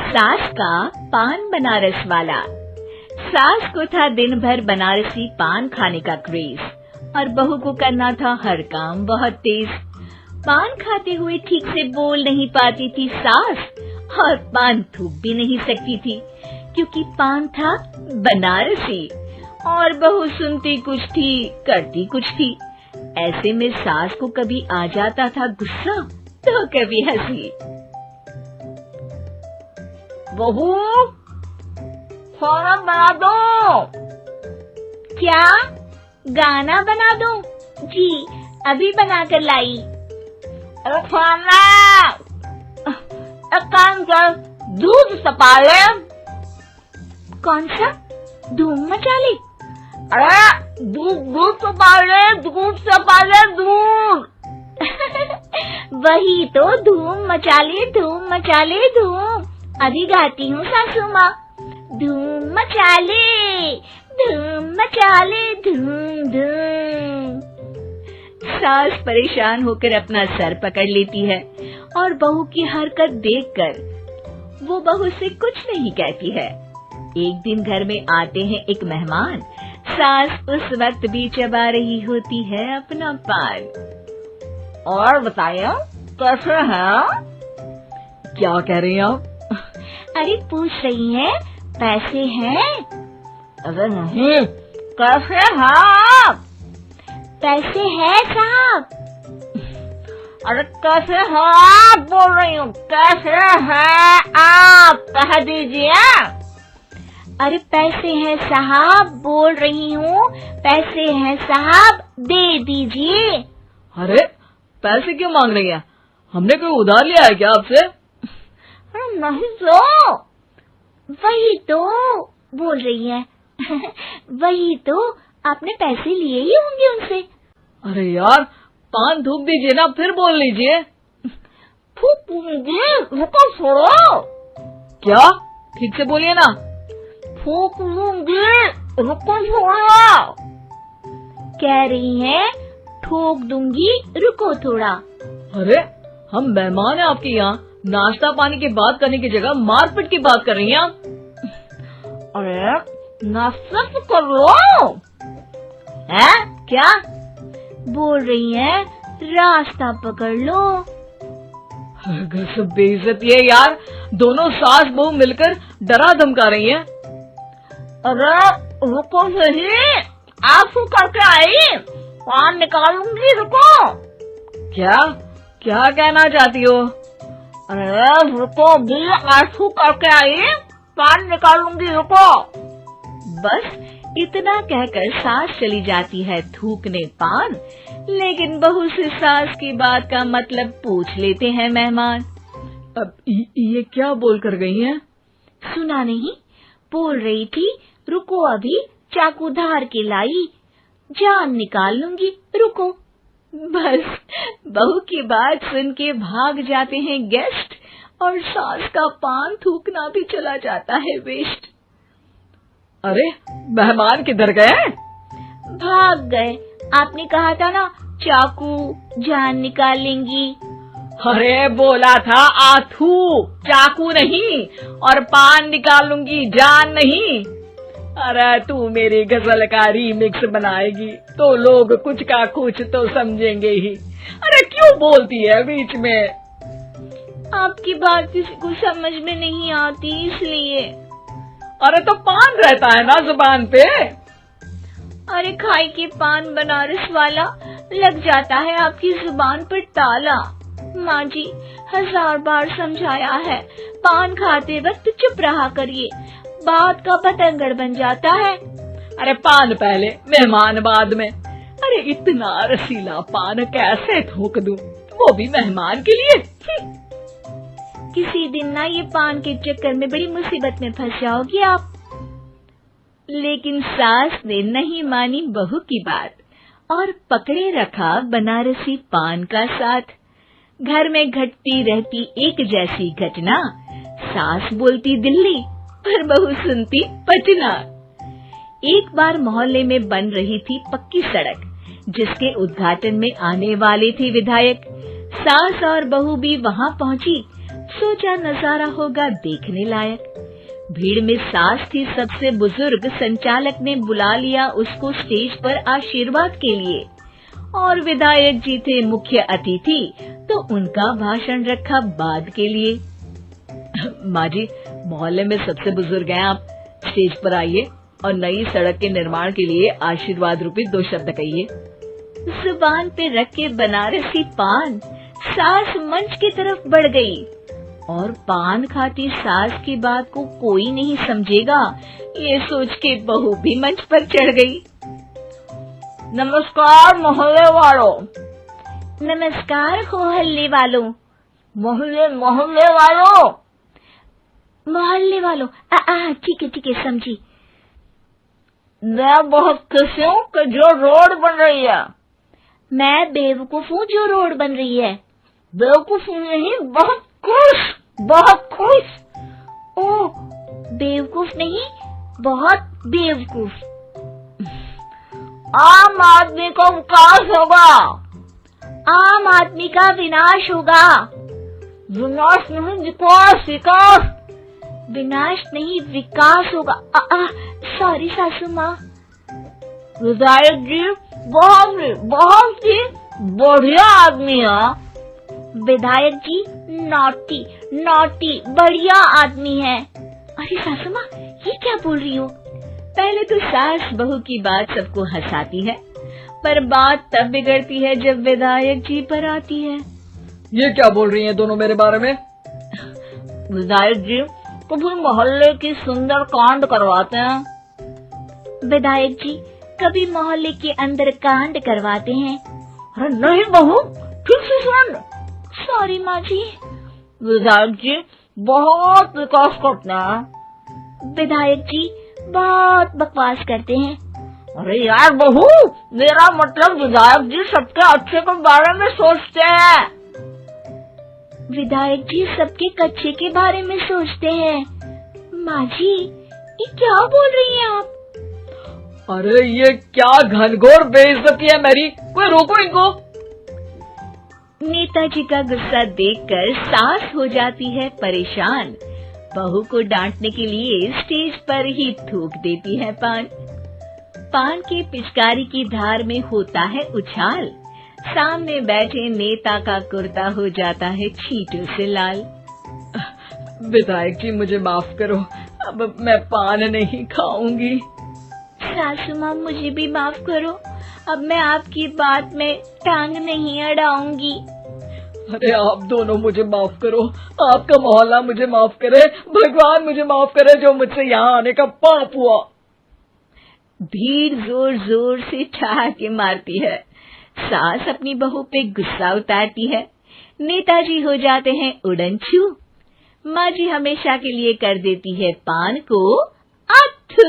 सास का पान बनारस वाला। सास को था दिन भर बनारसी पान खाने का क्रेज और बहू को करना था हर काम बहुत तेज। पान खाते हुए ठीक से बोल नहीं पाती थी सास और पान थूक भी नहीं सकती थी क्योंकि पान था बनारसी और बहू सुनती कुछ थी करती कुछ थी। ऐसे में सास को कभी आ जाता था गुस्सा तो कभी हंसी। बहू खाना बना दो। क्या गाना बना दो? जी अभी बना कर लाई। अरे खाना एक काम कर, दूध सपा ले। कौन सा? धूम मचा ले? अरे दूध सपा ले, दूध सपा ले, दूध। वही तो, धूम मचा ले, धूम मचा ले, धूम। अभी गाती हूँ सासू माँ। धूम मचा ले, धूम मचा ले, धूम धूम। सास परेशान होकर अपना सर पकड़ लेती है और बहू की हरकत देखकर वो बहू से कुछ नहीं कहती है। एक दिन घर में आते हैं एक मेहमान। सास उस वक्त भी चबा रही होती है अपना पान। और बताइए कैसे हैं? क्या कह रही हैं आप? अरे पूछ रही हैं पैसे हैं? अरे नहीं, कैसे हैं आप? पैसे हैं साहब। अरे कैसे हैं आप बोल रही हूँ, कैसे हैं आप कह दीजिए। अरे पैसे हैं साहब बोल रही हूँ, पैसे हैं साहब दे दीजिए। अरे पैसे क्यों मांग रही हैं? हमने कोई उधार लिया है क्या आपसे? अरे नहीं तो। वही तो बोल रही है। वही तो, आपने पैसे लिए ही होंगे उनसे। अरे यार पान थूक दीजिए ना, फिर बोल लीजिए। थूक दीजिए, रुको छोड़ो। क्या? ठीक से बोलिए ना। थूक लूंगी, रुको छोड़ो। कह रही हैं ठोक दूंगी, रुको थोड़ा। अरे हम मेहमान हैं आपके यहाँ, नाश्ता पानी की बात करने की जगह मारपीट की बात कर रही हैं आप। अरे नाश्ता तो कर लो। है क्या बोल रही हैं? रास्ता पकड़ लो। सब बेइज्जती है यार, दोनों सास बहू मिलकर डरा धमका रही हैं। अरे रुको सही, आंसू करके आई, पान निकालूंगी, रुको। क्या क्या कहना चाहती हो? अरे रुको भी, आंसू करके आई, पान निकालूंगी, रुको। बस इतना कहकर सास चली जाती है थूकने पान, लेकिन बहू से सास की बात का मतलब पूछ लेते हैं मेहमान। अब ये क्या बोल कर गई हैं? सुना नहीं? बोल रही थी रुको अभी चाकू धार के लाई, जान निकाल लूंगी, रुको। बस बहू की बात सुन के भाग जाते हैं गेस्ट और सास का पान थूकना भी चला जाता है वेस्ट। अरे मेहमान किधर गए? भाग गए। आपने कहा था ना चाकू जान निकाल लेंगी। अरे बोला था आथू, चाकू नहीं, और पान निकाल लूंगी, जान नहीं। अरे तू मेरी गजल का रीमिक्स बनाएगी तो लोग कुछ का कुछ तो समझेंगे ही। अरे क्यों बोलती है बीच में? आपकी बात किसी को समझ में नहीं आती इसलिए। अरे तो पान रहता है ना जुबान पे। अरे खाई के पान बनारस वाला, लग जाता है आपकी जुबान पर ताला। माँ जी 1000 बार समझाया है, पान खाते वक्त चुप रहा करिए, बात का बतंगड़ बन जाता है। अरे पान पहले मेहमान बाद में। अरे इतना रसीला पान कैसे थूक दूं, वो भी मेहमान के लिए। किसी दिन ना ये पान के चक्कर में बड़ी मुसीबत में फंस जाओगी आप। लेकिन सास ने नहीं मानी बहू की बात और पकड़े रखा बनारसी पान का साथ। घर में घटती रहती एक जैसी घटना, सास बोलती दिल्ली पर बहू सुनती पटना। एक बार मोहल्ले में बन रही थी पक्की सड़क, जिसके उद्घाटन में आने वाले थे विधायक। सास और बहू भी वहां पहुंची। सोचा नजारा होगा देखने लायक। भीड़ में सास थी सबसे बुजुर्ग। संचालक ने बुला लिया उसको स्टेज पर आशीर्वाद के लिए, और विधायक जी थे मुख्य अतिथि, तो उनका भाषण रखा बाद के लिए। माँ जी, मोहल्ले में सबसे बुजुर्ग हैं आप, स्टेज पर आइए और नई सड़क के निर्माण के लिए आशीर्वाद रूपी 2 शब्द कहिए। जुबान पे रख के बनारसी पान सास मंच की तरफ बढ़ गई, और पान खाती सास की बात को कोई नहीं समझेगा, ये सोच के बहू भी मंच पर चढ़ गई। नमस्कार मोहल्ले वालों। नमस्कार मोहल्ले वालों। मोहल्ले वालों। मोहल्ले वालों, ठीक है समझी। मैं बहुत खुश हूँ कि जो रोड बन रही है। मैं बेवकूफ हूँ जो रोड बन रही है। बेवकूफ नहीं, बहुत खुश। ओह, बेवकूफ नहीं, बहुत बेवकूफ। आम आदमी का विकास होगा। आम आदमी का विनाश होगा। विनाश नहीं, विकास। विनाश नहीं, विकास होगा। सॉरी सासू माँ। विधायक जी बहुत ही बढ़िया आदमी है। विधायक जी नॉटी बढ़िया आदमी है। अरे सासू माँ, ये क्या बोल रही हो? पहले तो सास बहू की बात सबको हंसाती है, पर बात तब बिगड़ती है जब विधायक जी पर आती है। ये क्या बोल रही हैं दोनों मेरे बारे में? विधायक जी कभी मोहल्ले की सुंदर कांड करवाते हैं। विधायक जी कभी मोहल्ले के अंदर कांड करवाते हैं। अरे नहीं बहू, ठीक से सुन। सॉरी माँ जी। विधायक जी बहुत विकास करते हैं। विधायक जी बहुत बकवास करते हैं। अरे यार बहू, मेरा मतलब विधायक जी सबके अच्छे के बारे में सोचते हैं। विधायक जी सबके कच्चे के बारे में सोचते हैं। माँ जी, ये क्या बोल रही हैं आप? अरे ये क्या घनघोर बेइज्जती है मेरी, कोई रोको इनको। नेताजी का गुस्सा देखकर सास हो जाती है परेशान। बहू को डांटने के लिए स्टेज पर ही थूक देती है पान की पिचकारी की धार में होता है उछाल। सामने बैठे नेता का कुर्ता हो जाता है छींटों से लाल। विधायक जी मुझे माफ करो, अब मैं पान नहीं खाऊंगी। सासू माँ मुझे भी माफ करो, अब मैं आपकी बात में टांग नहीं अड़ाऊंगी। अरे आप दोनों मुझे माफ करो, आपका मोहल्ला मुझे माफ करे, भगवान मुझे माफ करे जो मुझसे यहाँ आने का पाप हुआ। भीड़ जोर जोर से ठहाके मारती है। सास अपनी बहू पे गुस्सा उतारती है। नेताजी हो जाते हैं उड़नछू। माँ जी हमेशा के लिए कर देती है पान को अथू।